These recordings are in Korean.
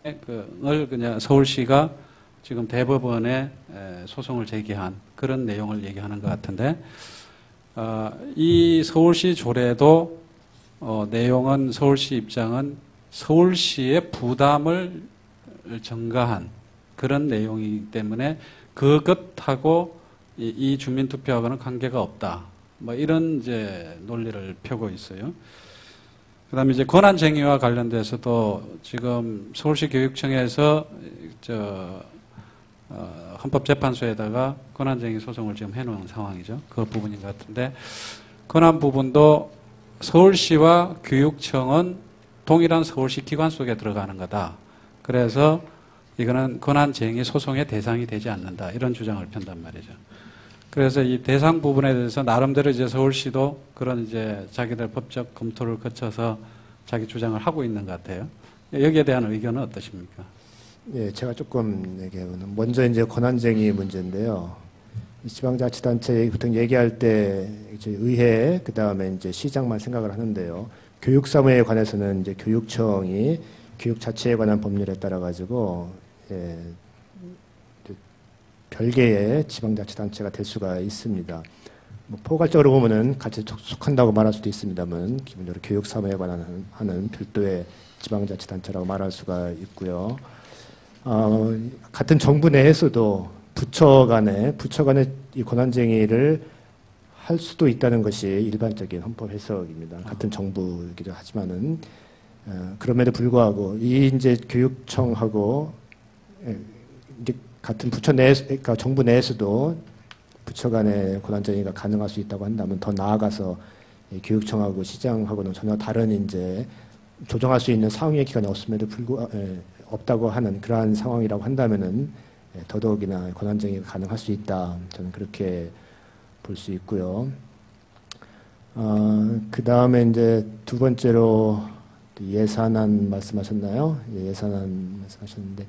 을 그냥 서울시가 지금 대법원에 소송을 제기한 그런 내용을 얘기하는 것 같은데, 이 서울시 조례도 내용은 서울시 입장은 서울시의 부담을 전가한 그런 내용이기 때문에 그것하고 이 주민투표하고는 관계가 없다. 뭐 이런 이제 논리를 펴고 있어요. 그다음에 이제 권한쟁의와 관련돼서도 지금 서울시 교육청에서 헌법재판소에다가 권한쟁의 소송을 지금 해놓은 상황이죠. 그 부분인 것 같은데, 권한 부분도 서울시와 교육청은 동일한 서울시 기관 속에 들어가는 거다. 그래서 이거는 권한쟁의 소송의 대상이 되지 않는다. 이런 주장을 편단 말이죠. 그래서 이 대상 부분에 대해서 나름대로 이제 서울시도 그런 이제 자기들 법적 검토를 거쳐서 자기 주장을 하고 있는 것 같아요. 여기에 대한 의견은 어떠십니까? 예, 제가 조금 얘기하면 먼저 이제 권한쟁의 문제인데요. 지방자치단체 보통 얘기할 때 이제 의회, 그 다음에 이제 시장만 생각을 하는데요. 교육사무에 관해서는 이제 교육청이 교육 자체에 관한 법률에 따라 가지고 별개의 지방자치단체가 될 수가 있습니다. 뭐 포괄적으로 보면은 같이 속한다고 말할 수도 있습니다만 기본적으로 교육사무에 관한 하는 별도의 지방자치단체라고 말할 수가 있고요. 같은 정부 내에서도 부처 간에 이 권한쟁의를 할 수도 있다는 것이 일반적인 헌법 해석입니다. 같은 정부이기도 하지만은 그럼에도 불구하고 이 이제 교육청하고 이제 같은 부처 내에서, 그러니까 정부 내에서도 부처 간의 권한쟁의가 가능할 수 있다고 한다면 더 나아가서 교육청하고 시장하고는 전혀 다른 이제 조정할 수 있는 상위의 기관이 없다고 하는 그러한 상황이라고 한다면은 더더욱이나 권한쟁의가 가능할 수 있다. 저는 그렇게 볼 수 있고요. 그 다음에 이제 두 번째로 예산안 말씀하셨나요? 예산안 말씀하셨는데,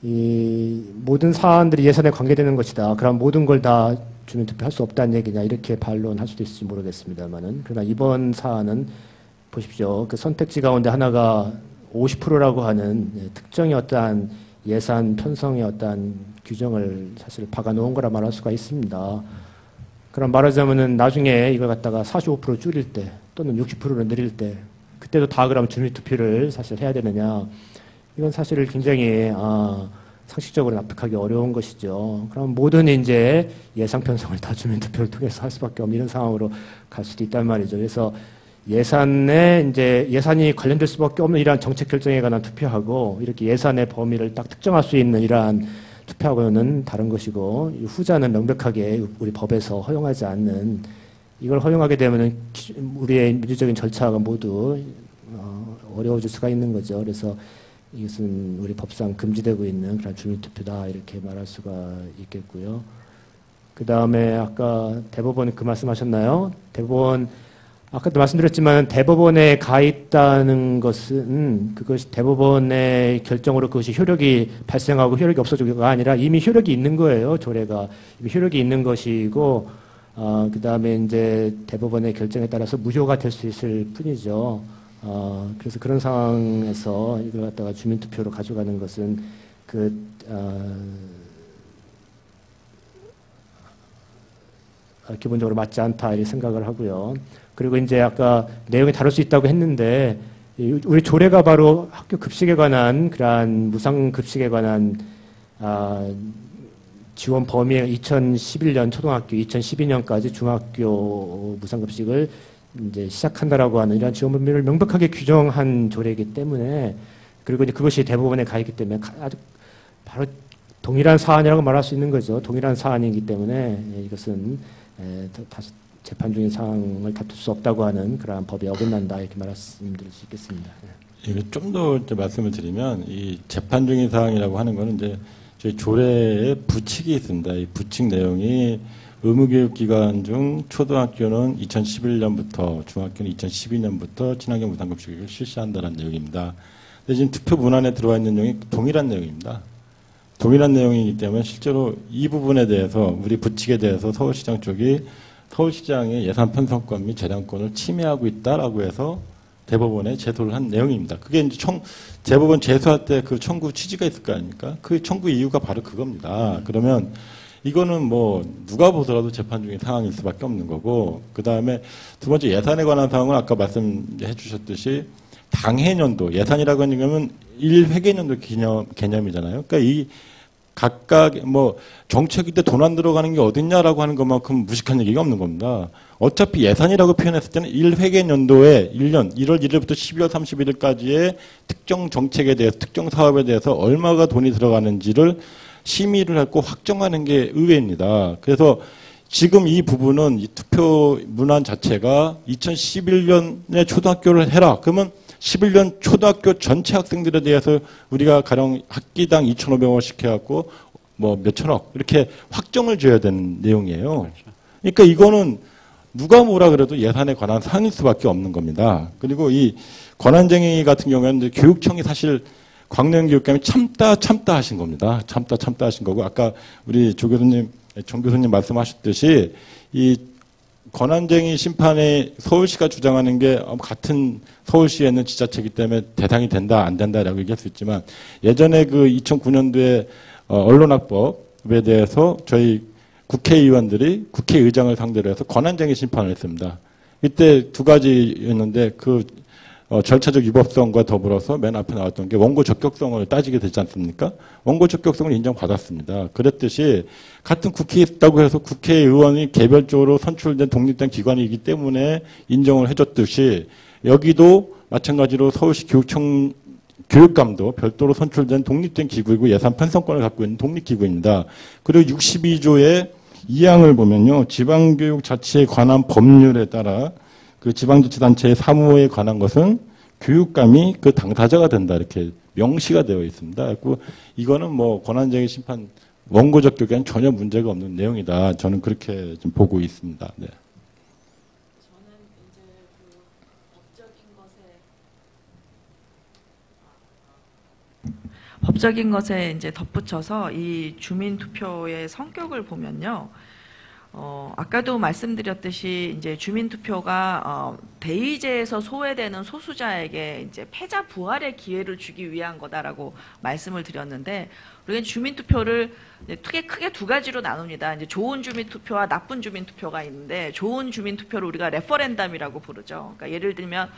이 모든 사안들이 예산에 관계되는 것이다. 그럼 모든 걸 다 주민투표 할 수 없다는 얘기냐, 이렇게 반론할 수도 있을지 모르겠습니다만은, 그러나 이번 사안은 보십시오. 그 선택지 가운데 하나가 50%라고 하는 특정의 어떠한 예산 편성의 어떠한 규정을 사실 박아놓은 거라 말할 수가 있습니다. 그럼 말하자면은 나중에 이걸 갖다가 45% 줄일 때 또는 60%로 늘릴 때 그때도 다 그럼 주민투표를 사실 해야 되느냐, 이건 사실 굉장히 상식적으로 납득하기 어려운 것이죠. 그럼 모든 이제 예상 편성을 다 주민투표를 통해서 할 수밖에 없는 이런 상황으로 갈 수도 있단 말이죠. 그래서 예산이 관련될 수밖에 없는 이러한 정책 결정에 관한 투표하고 이렇게 예산의 범위를 딱 특정할 수 있는 이러한 투표하고는 다른 것이고, 이 후자는 명백하게 우리 법에서 허용하지 않는, 이걸 허용하게 되면은 우리의 민주적인 절차가 모두 어려워질 수가 있는 거죠. 그래서 이것은 우리 법상 금지되고 있는 그런 주민투표다, 이렇게 말할 수가 있겠고요. 그 다음에 아까 대법원 그 말씀하셨나요? 대법원, 아까도 말씀드렸지만 대법원에 가 있다는 것은 그것이 대법원의 결정으로 그것이 효력이 발생하고 효력이 없어지고가 아니라 이미 효력이 있는 거예요. 조례가 이미 효력이 있는 것이고, 그 다음에 이제 대법원의 결정에 따라서 무효가 될 수 있을 뿐이죠. 그래서 그런 상황에서 이걸 갖다가 주민투표로 가져가는 것은 기본적으로 맞지 않다, 이렇게 생각을 하고요. 그리고 이제 아까 내용이 다를 수 있다고 했는데, 우리 조례가 바로 학교 급식에 관한 그러한 무상급식에 관한 지원 범위에 2011년 초등학교, 2012년까지 중학교 무상급식을 이제 시작한다라고 하는 이런 지원 범위를 명백하게 규정한 조례이기 때문에, 그리고 이제 그것이 대법원에 가 있기 때문에 아주 바로 동일한 사안이라고 말할 수 있는 거죠. 동일한 사안이기 때문에 이것은 다시 재판 중인 상황을 다툴 수 없다고 하는 그러한 법에 어긋난다, 이렇게 말씀드릴 수 있겠습니다. 이거 좀 더 말씀을 드리면, 이 재판 중인 사항이라고 하는 거는 이제 저희 조례에 부칙이 있습니다. 이 부칙 내용이 의무교육기간 중 초등학교는 2011년부터, 중학교는 2012년부터 친환경 무상급식을 실시한다는 내용입니다. 근데 지금 투표 문안에 들어와 있는 내용이 동일한 내용입니다. 동일한 내용이기 때문에 실제로 이 부분에 대해서, 우리 부칙에 대해서 서울시장 쪽이 서울시장의 예산 편성권 및 재량권을 침해하고 있다라고 해서 대법원에 제소를 한 내용입니다. 그게 이제 대법원 제소할 때 그 청구 취지가 있을 거 아닙니까? 그 청구 이유가 바로 그겁니다. 그러면 이거는 뭐 누가 보더라도 재판 중인 상황일 수밖에 없는 거고, 그 다음에 두 번째 예산에 관한 사항은 아까 말씀해 주셨듯이 당해년도 예산이라고 하는 거는 1회계년도 개념이잖아요. 그러니까 이 각각 뭐 정책일 때 돈 안 들어가는 게 어딨냐라고 하는 것만큼 무식한 얘기가 없는 겁니다. 어차피 예산이라고 표현했을 때는 1회계년도에 1년 1월 1일부터 12월 31일까지의 특정 정책에 대해서 특정 사업에 대해서 얼마가 돈이 들어가는지를 심의를 하고 확정하는 게 의회입니다. 그래서 지금 이 부분은 이 투표 문안 자체가 2011년에 초등학교를 해라. 그러면 11년 초등학교 전체 학생들에 대해서 우리가 가령 학기당 2,500원씩 해갖고 뭐 몇천억 이렇게 확정을 줘야 되는 내용이에요. 그러니까 이거는 누가 뭐라 그래도 예산에 관한 사항일 수밖에 없는 겁니다. 그리고 이 권한쟁의 같은 경우에는 이제 교육청이 사실 광명 교육감이 참다 하신 겁니다. 참다 하신 거고, 아까 우리 정 교수님 말씀하셨듯이 이 권한쟁의 심판에 서울시가 주장하는 게 같은 서울시에 있는 지자체이기 때문에 대상이 된다 안 된다라고 얘기할 수 있지만, 예전에 그 2009년도에 언론학법에 대해서 저희 국회의원들이 국회의장을 상대로 해서 권한쟁의 심판을 했습니다. 이때 두 가지였는데 그 절차적 위법성과 더불어서 맨 앞에 나왔던 게 원고 적격성을 따지게 되지 않습니까? 원고 적격성을 인정받았습니다. 그랬듯이 같은 국회에 있다고 해서 국회의원이 개별적으로 선출된 독립된 기관이기 때문에 인정을 해줬듯이, 여기도 마찬가지로 서울시 교육감도 별도로 선출된 독립된 기구이고 예산 편성권을 갖고 있는 독립기구입니다. 그리고 62조의 2항을 보면요, 지방교육 자치에 관한 법률에 따라 그 지방자치단체의 사무에 관한 것은 교육감이 그 당사자가 된다, 이렇게 명시가 되어 있습니다. 그리고 이거는 뭐 권한쟁의 심판 원고 적격에는 전혀 문제가 없는 내용이다. 저는 그렇게 좀 보고 있습니다. 네. 저는 이제 그 법적인 것에 이제 덧붙여서 이 주민투표의 성격을 보면요. 아까도 말씀드렸듯이 이제 주민투표가 대의제에서 소외되는 소수자에게 이제 패자 부활의 기회를 주기 위한 거다라고 말씀을 드렸는데, 우리는 주민투표를 크게 두 가지로 나눕니다. 이제 좋은 주민투표와 나쁜 주민투표가 있는데, 좋은 주민투표를 우리가 레퍼렌덤이라고 부르죠. 그러니까 예를 들면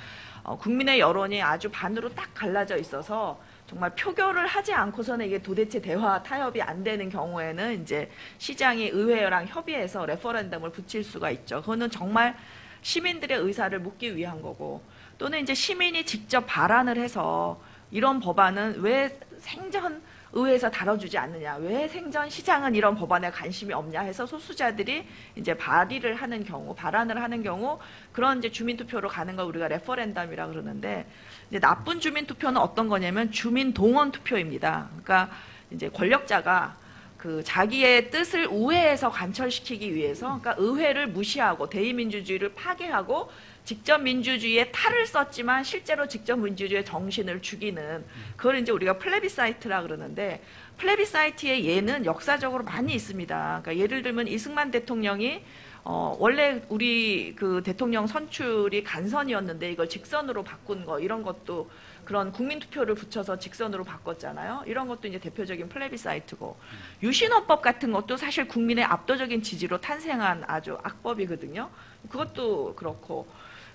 국민의 여론이 아주 반으로 딱 갈라져 있어서 정말 표결을 하지 않고서는 이게 도대체 대화 타협이 안 되는 경우에는 이제 시장이 의회랑 협의해서 레퍼런덤을 붙일 수가 있죠. 그거는 정말 시민들의 의사를 묻기 위한 거고, 또는 이제 시민이 직접 발안을 해서 이런 법안은 왜 생전 의회에서 다뤄주지 않느냐, 왜 생전 시장은 이런 법안에 관심이 없냐 해서 소수자들이 이제 발의를 하는 경우, 발안을 하는 경우, 그런 이제 주민투표로 가는 걸 우리가 레퍼런덤이라 그러는데, 이제 나쁜 주민투표는 어떤 거냐면 주민동원 투표입니다. 그러니까 이제 권력자가 그 자기의 뜻을 우회해서 관철시키기 위해서, 그러니까 의회를 무시하고 대의민주주의를 파괴하고 직접 민주주의에 탈을 썼지만 실제로 직접 민주주의의 정신을 죽이는, 그걸 이제 우리가 플레비사이트라 그러는데, 플레비사이트의 예는 역사적으로 많이 있습니다. 그러니까 예를 들면 이승만 대통령이 원래 우리 그 대통령 선출이 간선이었는데 이걸 직선으로 바꾼 거, 이런 것도 그런 국민투표를 붙여서 직선으로 바꿨잖아요. 이런 것도 이제 대표적인 플레비사이트고, 유신헌법 같은 것도 사실 국민의 압도적인 지지로 탄생한 아주 악법이거든요. 그것도 그렇고,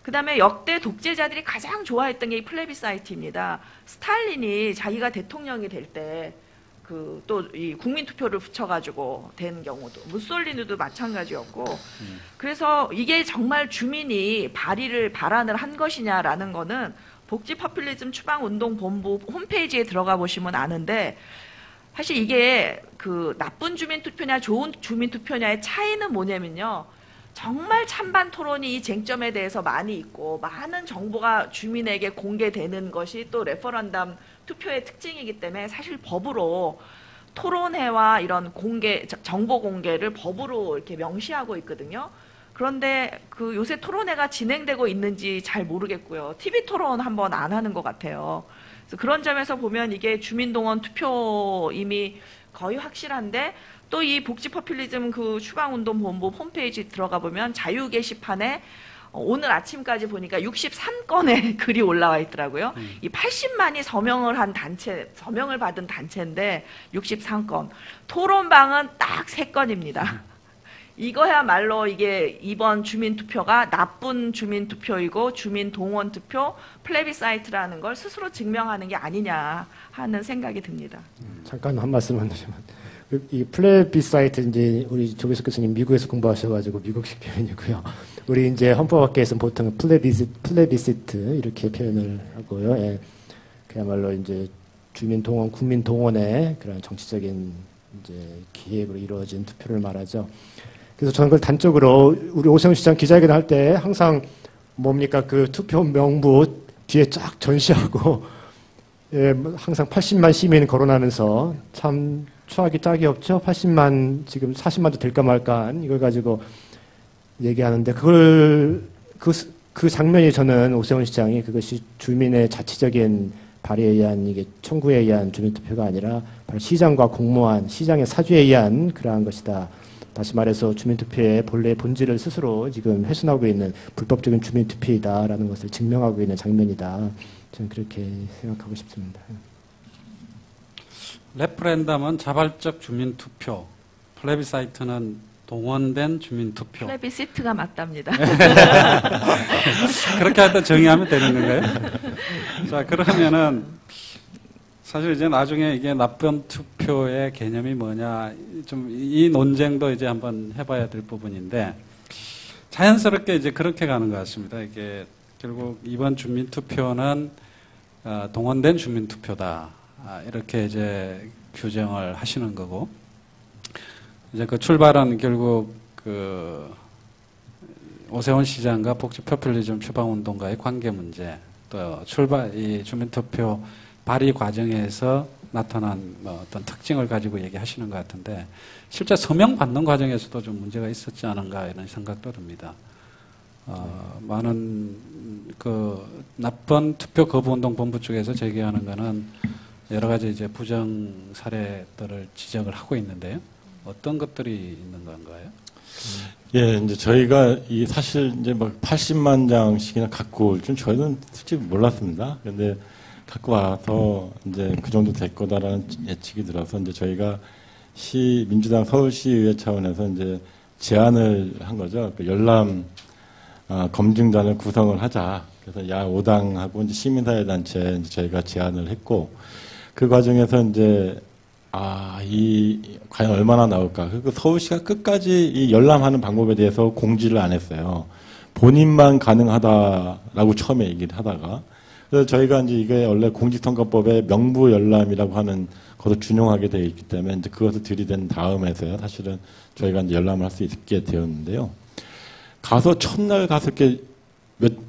그 다음에 역대 독재자들이 가장 좋아했던 게 이 플레비사이트입니다. 스탈린이 자기가 대통령이 될 때 그 또 이 국민투표를 붙여가지고 된 경우도, 무솔리니도 마찬가지였고, 그래서 이게 정말 주민이 발안을 한 것이냐라는 거는 복지 포퓰리즘 추방운동본부 홈페이지에 들어가 보시면 아는데, 사실 이게 그 나쁜 주민투표냐 좋은 주민투표냐의 차이는 뭐냐면요, 정말 찬반 토론이 이 쟁점에 대해서 많이 있고 많은 정보가 주민에게 공개되는 것이 또 레퍼런덤 투표의 특징이기 때문에, 사실 법으로 토론회와 이런 정보 공개를 법으로 이렇게 명시하고 있거든요. 그런데 그 요새 토론회가 진행되고 있는지 잘 모르겠고요. TV 토론 한번 안 하는 것 같아요. 그래서 그런 점에서 보면 이게 주민동원 투표임이 거의 확실한데, 또 이 복지 포퓰리즘 그 추방운동 본부 홈페이지 들어가 보면 자유 게시판에 오늘 아침까지 보니까 63건의 글이 올라와 있더라고요. 이 80만이 서명을 받은 단체인데 63건. 토론방은 딱 3건입니다. 이거야말로 이게 이번 주민투표가 나쁜 주민투표이고 주민동원투표, 플래비사이트라는 걸 스스로 증명하는 게 아니냐 하는 생각이 듭니다. 잠깐 한 말씀만 드리면 이 플래비사이트 이제 우리 조계석 교수님 미국에서 공부하셔가지고 미국식 표현이고요. 우리 이제 헌법학계에서는 보통 플래비시트 이렇게 표현을 하고요. 예. 그야말로 이제 주민동원, 국민동원의 그런 정치적인 이제 기획으로 이루어진 투표를 말하죠. 그래서 저는 그걸 단적으로 우리 오세훈 시장 기자회견 할 때 항상 뭡니까 그 투표 명부 뒤에 쫙 전시하고 예, 항상 80만 시민 거론하면서 참 추하기 짝이 없죠. 80만 지금 40만도 될까 말까 이걸 가지고 얘기하는데 그 장면이 저는 오세훈 시장이 그것이 주민의 자치적인 발의에 의한 이게 청구에 의한 주민투표가 아니라 바로 시장과 공모한 시장의 사주에 의한 그러한 것이다. 다시 말해서 주민투표의 본래의 본질을 스스로 지금 훼손하고 있는 불법적인 주민투표이다라는 것을 증명하고 있는 장면이다. 저는 그렇게 생각하고 싶습니다. 레프렌덤은 자발적 주민투표, 플래비사이트는 동원된 주민투표. 플래비시트가 맞답니다. 그렇게 하여튼 정의하면 되는 건가요? 자, 그러면은 사실 이제 나중에 이게 나쁜 투표의 개념이 뭐냐, 좀 이 논쟁도 이제 한번 해봐야 될 부분인데, 자연스럽게 이제 그렇게 가는 것 같습니다. 이게 결국 이번 주민투표는 동원된 주민투표다. 이렇게 이제 규정을 하시는 거고, 이제 그 출발은 결국 그 오세훈 시장과 복지 포퓰리즘 추방운동가의 관계 문제, 또 이 주민투표 발의 과정에서 나타난 뭐 어떤 특징을 가지고 얘기하시는 것 같은데, 실제 서명 받는 과정에서도 좀 문제가 있었지 않은가 이런 생각도 듭니다. 많은 그 나쁜 투표 거부운동 본부 쪽에서 제기하는 거는 여러 가지 이제 부정 사례들을 지적을 하고 있는데요. 어떤 것들이 있는 건가요? 예, 이제 저희가 이 사실 이제 막 80만 장씩이나 갖고 올 줄 저희는 솔직히 몰랐습니다. 그런데 갖고 와서 이제 그 정도 될 거다라는 예측이 들어서 이제 저희가 민주당 서울시의회 차원에서 이제 제안을 한 거죠. 그 열람 검증단을 구성을 하자. 그래서 야 5당하고 이제 시민사회단체 이제 저희가 제안을 했고, 그 과정에서 이제 과연 얼마나 나올까? 그리고 서울시가 끝까지 이 열람하는 방법에 대해서 공지를 안 했어요. 본인만 가능하다라고 처음에 얘기를 하다가, 그래서 저희가 이제 이게 원래 공직선거법에 명부 열람이라고 하는 것을 준용하게 되어 있기 때문에 이제 그것을 들이댄 다음에서야 사실은 저희가 이제 열람을 할 수 있게 되었는데요. 가서 첫날 갔을 게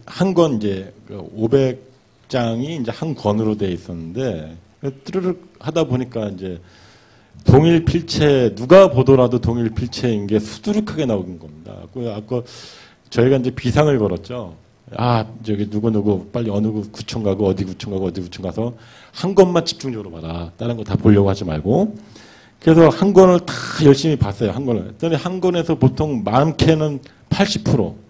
한 건 이제 500장이 이제 한 권으로 되어 있었는데, 뚜르륵 하다 보니까 이제 동일 필체, 누가 보더라도 동일 필체인 게 수두룩하게 나오는 겁니다. 아까 저희가 이제 비상을 걸었죠. 저기 누구 빨리 어느 구청 가고 어디 구청 가서 한 권만 집중적으로 봐라. 다른 거 다 보려고 하지 말고. 그래서 한 권을 다 열심히 봤어요. 한 권을. 그랬더니 한 권에서 보통 많게는 80%.